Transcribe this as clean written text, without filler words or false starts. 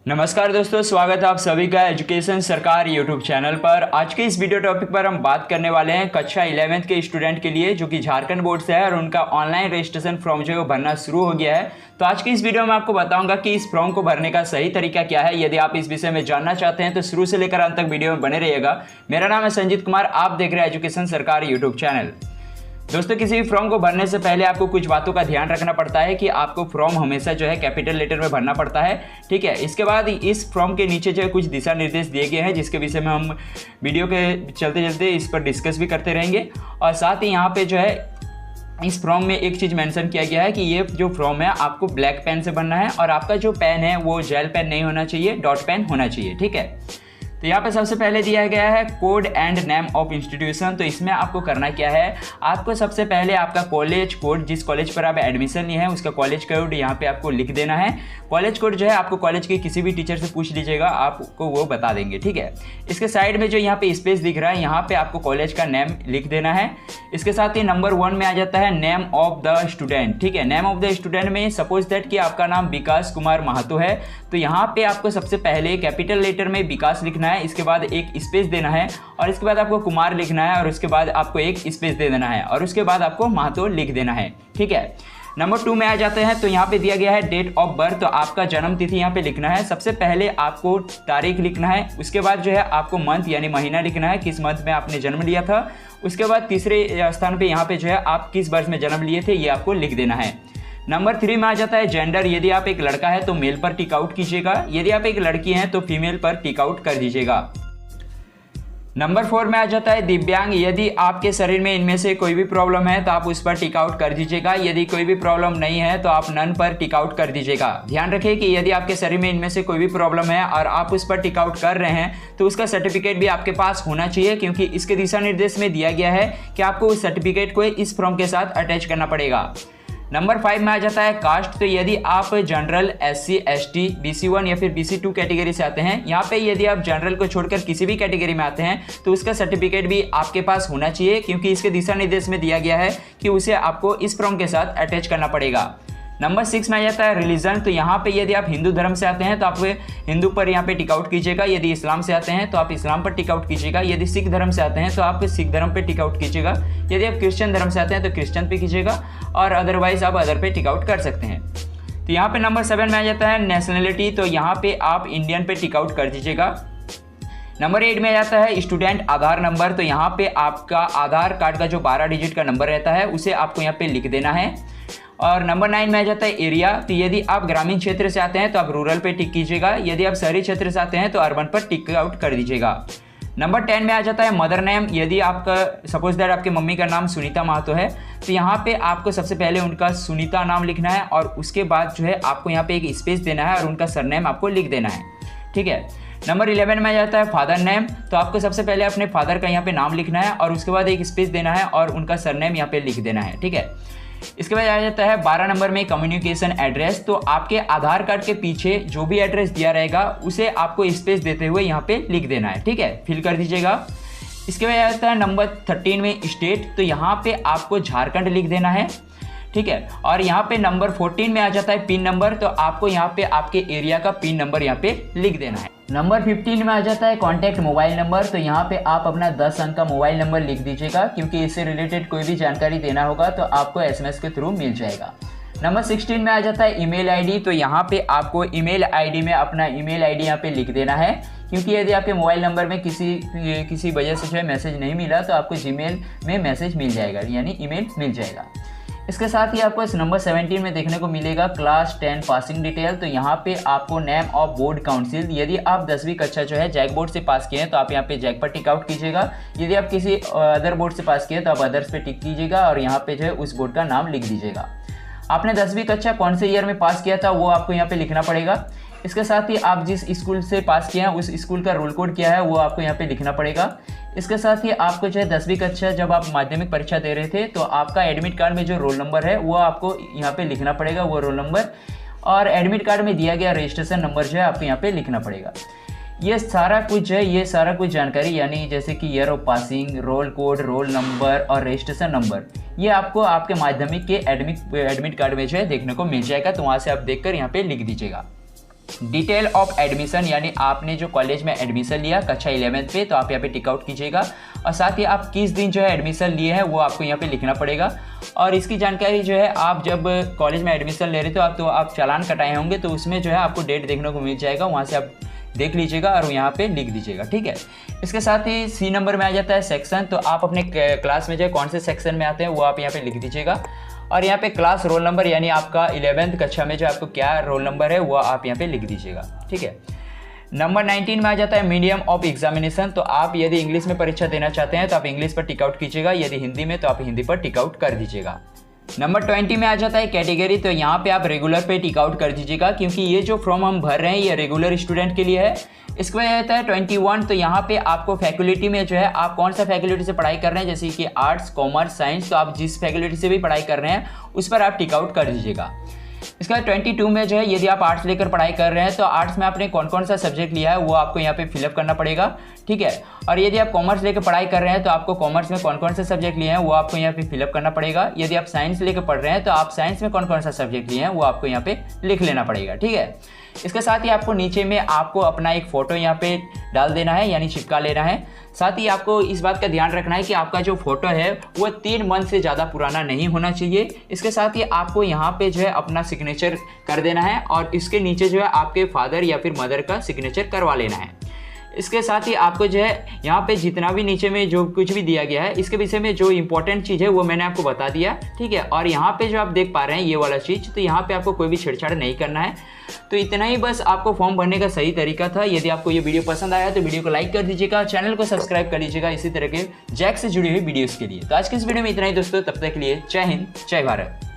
नमस्कार दोस्तों, स्वागत है आप सभी का एजुकेशन सरकार यूट्यूब चैनल पर। आज के इस वीडियो टॉपिक पर हम बात करने वाले हैं कक्षा 11th के स्टूडेंट के लिए जो कि झारखंड बोर्ड से है और उनका ऑनलाइन रजिस्ट्रेशन फॉर्म जो है वो भरना शुरू हो गया है। तो आज की इस वीडियो में आपको बताऊंगा कि इस फॉर्म को भरने का सही तरीका क्या है। यदि आप इस विषय में जानना चाहते हैं तो शुरू से लेकर अंत तक वीडियो में बने रहिएगा। मेरा नाम है संजीत कुमार, आप देख रहे हैं एजुकेशन सरकार यूट्यूब चैनल। दोस्तों, किसी भी फॉर्म को भरने से पहले आपको कुछ बातों का ध्यान रखना पड़ता है कि आपको फॉर्म हमेशा जो है कैपिटल लेटर में भरना पड़ता है, ठीक है। इसके बाद इस फॉर्म के नीचे जो है कुछ दिशा निर्देश दिए गए हैं जिसके विषय में हम वीडियो के चलते चलते इस पर डिस्कस भी करते रहेंगे। और साथ ही यहाँ पे जो है इस फॉर्म में एक चीज़ मेंशन किया गया है कि ये जो फॉर्म है आपको ब्लैक पेन से भरना है और आपका जो पेन है वो जेल पेन नहीं होना चाहिए, डॉट पेन होना चाहिए, ठीक है। तो यहाँ पे सबसे पहले दिया गया है code and name of institution. तो इसमें आपको करना क्या है, आपको सबसे पहले आपका कॉलेज कोड, जिस कॉलेज पर आप एडमिशन लिए हैं उसका कॉलेज कोड यहाँ पे आपको लिख देना है। कॉलेज कोड जो है आपको कॉलेज के किसी भी टीचर से पूछ लीजिएगा, आपको वो बता देंगे, ठीक है। इसके साइड में जो यहाँ पे स्पेस दिख रहा है यहाँ पे आपको कॉलेज का नेम लिख देना है। इसके साथ ही नंबर 1 में आ जाता है नेम ऑफ द स्टूडेंट, ठीक है। नेम ऑफ द स्टूडेंट में सपोज दैट कि आपका नाम विकास कुमार महतो है तो यहाँ पे आपको सबसे पहले कैपिटल लेटर में विकास लिखना है, इसके बाद एक स्पेस देना है और इसके बाद आपको कुमार लिखना है और उसके बाद आपको एक स्पेस दे देना है और उसके बाद आपको महतो लिख देना है, ठीक है। नंबर 2 में आ जाते हैं तो यहाँ पे दिया गया है डेट ऑफ बर्थ। तो आपका जन्म तिथि यहाँ पे लिखना है। सबसे पहले आपको तारीख लिखना है, उसके बाद जो है आपको मंथ यानी महीना लिखना है, किस मंथ में आपने जन्म लिया था। उसके बाद तीसरे स्थान पे यहाँ पे जो है आप किस वर्ष में जन्म लिए थे ये आपको लिख देना है। नंबर 3 में आ जाता है जेंडर। यदि आप एक लड़का है तो मेल पर टिक आउट कीजिएगा, यदि आप एक लड़की हैं तो फीमेल पर टिक आउट कर दीजिएगा। नंबर 4 में आ जाता है दिव्यांग। यदि आपके शरीर में इनमें से कोई भी प्रॉब्लम है तो आप उस पर टिक आउट कर दीजिएगा, यदि कोई भी प्रॉब्लम नहीं है तो आप नन पर टिक आउट कर दीजिएगा। ध्यान रखिए कि यदि आपके शरीर में इनमें से कोई भी प्रॉब्लम है और आप उस पर टिक आउट कर रहे हैं तो उसका सर्टिफिकेट भी आपके पास होना चाहिए, क्योंकि इसके दिशा निर्देश में दिया गया है कि आपको उस सर्टिफिकेट को इस फॉर्म के साथ अटैच करना पड़ेगा। नंबर 5 में आ जाता है कास्ट। तो यदि आप जनरल, SC, ST, BC1 या फिर BC2 कैटेगरी से आते हैं, यहाँ पे यदि आप जनरल को छोड़कर किसी भी कैटेगरी में आते हैं तो उसका सर्टिफिकेट भी आपके पास होना चाहिए, क्योंकि इसके दिशा निर्देश में दिया गया है कि उसे आपको इस फॉर्म के साथ अटैच करना पड़ेगा। नंबर 6 में आ जाता है रिलीजन। तो यहाँ पे यदि आप हिंदू धर्म से आते हैं तो आप हिंदू पर यहाँ पे टिक आउट कीजिएगा, यदि इस्लाम से आते हैं तो आप इस्लाम पर टिक आउट कीजिएगा, यदि सिख धर्म से आते हैं तो आप सिख धर्म पे टिक आउट कीजिएगा, यदि आप क्रिश्चियन धर्म से आते हैं तो क्रिश्चियन पे कीजिएगा और अदरवाइज आप अदर पे टिक आउट कर सकते हैं। तो यहाँ पे नंबर 7 में आ जाता है नेशनलिटी। तो यहाँ पे आप इंडियन पे टिक आउट कर दीजिएगा। नंबर 8 में आ जाता है स्टूडेंट आधार नंबर। तो यहाँ पे आपका आधार कार्ड का जो 12 डिजिट का नंबर रहता है उसे आपको यहाँ पे लिख देना है। और नंबर 9 में आ जाता है एरिया। तो यदि आप ग्रामीण क्षेत्र से आते हैं तो आप रूरल पे टिक कीजिएगा, यदि आप शहरी क्षेत्र से आते हैं तो अर्बन पर टिक आउट कर दीजिएगा। नंबर 10 में आ जाता है मदर नेम। यदि आपका सपोज दैट आपके मम्मी का नाम सुनीता महतो है तो यहाँ पे आपको सबसे पहले उनका सुनीता नाम लिखना है और उसके बाद जो है आपको यहाँ पे एक स्पेस देना है और उनका सरनेम आपको लिख देना है, ठीक है। नंबर 11 में आ जाता है फादर नेम। तो आपको सबसे पहले अपने फादर का यहाँ पे नाम लिखना है और उसके बाद एक स्पेस देना है और उनका सरनेम यहाँ पे लिख देना है, ठीक है। इसके बाद आ जाता है 12 नंबर में कम्युनिकेशन एड्रेस। तो आपके आधार कार्ड के पीछे जो भी एड्रेस दिया रहेगा उसे आपको स्पेस देते हुए यहाँ पे लिख देना है, ठीक है, फिल कर दीजिएगा। इसके बाद आ जाता है नंबर 13 में स्टेट। तो यहाँ पे आपको झारखंड लिख देना है, ठीक है। और यहाँ पे नंबर 14 में आ जाता है पिन नंबर। तो आपको यहाँ पे आपके एरिया का पिन नंबर यहाँ पे लिख देना है। नंबर 15 में आ जाता है कॉन्टैक्ट मोबाइल नंबर। तो यहाँ पे आप अपना 10 अंक का मोबाइल नंबर लिख दीजिएगा, क्योंकि इससे रिलेटेड कोई भी जानकारी देना होगा तो आपको SMS के थ्रू मिल जाएगा। नंबर 16 में आ जाता है ईमेल आईडी। तो यहाँ पे आपको ईमेल आईडी में अपना ईमेल आईडी यहाँ पे लिख देना है, क्योंकि यदि आपके मोबाइल नंबर में किसी वजह से जो है मैसेज नहीं मिला तो आपको जीमेल में मैसेज मिल जाएगा, यानी ईमेल मिल जाएगा। इसके साथ ही आपको इस नंबर 17 में देखने को मिलेगा क्लास 10 पासिंग डिटेल। तो यहाँ पे आपको नेम ऑफ बोर्ड काउंसिल। यदि आप 10वीं कक्षा जो है जैक बोर्ड से पास किए हैं तो आप यहाँ पे जैक पर टिक आउट कीजिएगा, यदि आप किसी अदर बोर्ड से पास किए तो आप अदर्स पे टिक कीजिएगा और यहाँ पे जो है उस बोर्ड का नाम लिख दीजिएगा। आपने 10वीं कक्षा कौन से ईयर में पास किया था वो आपको यहाँ पे लिखना पड़ेगा। इसके साथ ही आप जिस स्कूल से पास किए हैं उस स्कूल का रोल कोड क्या है वो आपको यहाँ पे लिखना पड़ेगा। इसके साथ ही आपको जो है 10वीं कक्षा जब आप माध्यमिक परीक्षा दे रहे थे तो आपका एडमिट कार्ड में जो रोल नंबर है वो आपको यहाँ पे लिखना पड़ेगा, वो रोल नंबर, और एडमिट कार्ड में दिया गया रजिस्ट्रेशन नंबर जो है आपको यहाँ पे लिखना पड़ेगा। ये सारा कुछ है, ये सारा कुछ जानकारी यानी जैसे कि year of passing, roll code, roll number और रजिस्ट्रेशन नंबर, ये आपको आपके माध्यमिक के एडमिट कार्ड में जो है देखने को मिल जाएगा। तो वहाँ से आप देखकर यहाँ पे लिख दीजिएगा। डिटेल ऑफ एडमिशन यानी आपने जो कॉलेज में एडमिशन लिया कक्षा 11th पे, तो आप यहाँ पे टिक आउट कीजिएगा। और साथ ही आप किस दिन जो है एडमिशन लिए हैं वो आपको यहाँ पे लिखना पड़ेगा। और इसकी जानकारी जो है आप जब कॉलेज में एडमिशन ले रहे थे तो आप चालान कटाए होंगे, तो उसमें जो है आपको डेट देखने को मिल जाएगा, वहाँ से आप देख लीजिएगा और यहाँ पे लिख दीजिएगा, ठीक है। इसके साथ ही सी नंबर में आ जाता है सेक्शन, तो आप अपने क्लास में जो है कौन से सेक्शन में आते हैं वो आप यहाँ पे लिख दीजिएगा। और यहाँ पे क्लास रोल नंबर यानी आपका 11th कक्षा में जो आपको क्या रोल नंबर है वो आप यहाँ पे लिख दीजिएगा, ठीक है। नंबर 19 में आ जाता है मीडियम ऑफ एग्जामिनेशन, तो आप यदि इंग्लिश में परीक्षा देना चाहते हैं तो आप इंग्लिश पर टिक आउट कीजिएगा, यदि हिंदी में तो आप हिंदी पर टिक आउट कर दीजिएगा। नंबर 20 में आ जाता है कैटेगरी, तो यहाँ पे आप रेगुलर पे टिक आउट कर दीजिएगा, क्योंकि ये जो फॉर्म हम भर रहे हैं ये रेगुलर स्टूडेंट के लिए है। इसके बाद आता है 21, तो यहाँ पे आपको फैकल्टी में जो है आप कौन सा फैकल्टी से पढ़ाई कर रहे हैं, जैसे कि आर्ट्स, कॉमर्स, साइंस, तो आप जिस फैकल्टी से भी पढ़ाई कर रहे हैं उस पर आप टिक आउट कर दीजिएगा। इसके बाद 22 में जो है यदि आप आर्ट्स लेकर पढ़ाई कर रहे हैं तो आर्ट्स में आपने कौन कौन सा सब्जेक्ट लिया है वो आपको यहाँ पे फिलअप करना पड़ेगा, ठीक है। और यदि आप कॉमर्स लेकर पढ़ाई कर रहे हैं तो आपको कॉमर्स में कौन कौन से सब्जेक्ट लिए हैं वो आपको यहाँ पे फिलअप करना पड़ेगा। यदि आप साइंस लेकर पढ़ रहे हैं तो आप साइंस में कौन कौन सा सब्जेक्ट लिए हैं वो आपको यहाँ पे लिख लेना पड़ेगा, ठीक है। इसके साथ ही आपको नीचे में आपको अपना एक फ़ोटो यहाँ पे डाल देना है, यानी चिपका लेना है। साथ ही आपको इस बात का ध्यान रखना है कि आपका जो फोटो है वो 3 मंथ से ज़्यादा पुराना नहीं होना चाहिए। इसके साथ ही आपको यहाँ पे जो है अपना सिग्नेचर कर देना है और इसके नीचे जो है आपके फादर या फिर मदर का सिग्नेचर करवा लेना है। इसके साथ ही आपको जो है यहाँ पे जितना भी नीचे में जो कुछ भी दिया गया है इसके विषय में जो इंपॉर्टेंट चीज़ है वो मैंने आपको बता दिया, ठीक है। और यहाँ पे जो आप देख पा रहे हैं ये वाला चीज़, तो यहाँ पे आपको कोई भी छेड़छाड़ नहीं करना है। तो इतना ही बस आपको फॉर्म भरने का सही तरीका था। यदि आपको ये वीडियो पसंद आया तो वीडियो को लाइक कर दीजिएगा, चैनल को सब्सक्राइब कर लीजिएगा इसी तरह के जैक से जुड़ी हुई वीडियोज़ के लिए। तो आज की इस वीडियो में इतना ही दोस्तों, तब तक के लिए जय हिंद, जय भारत।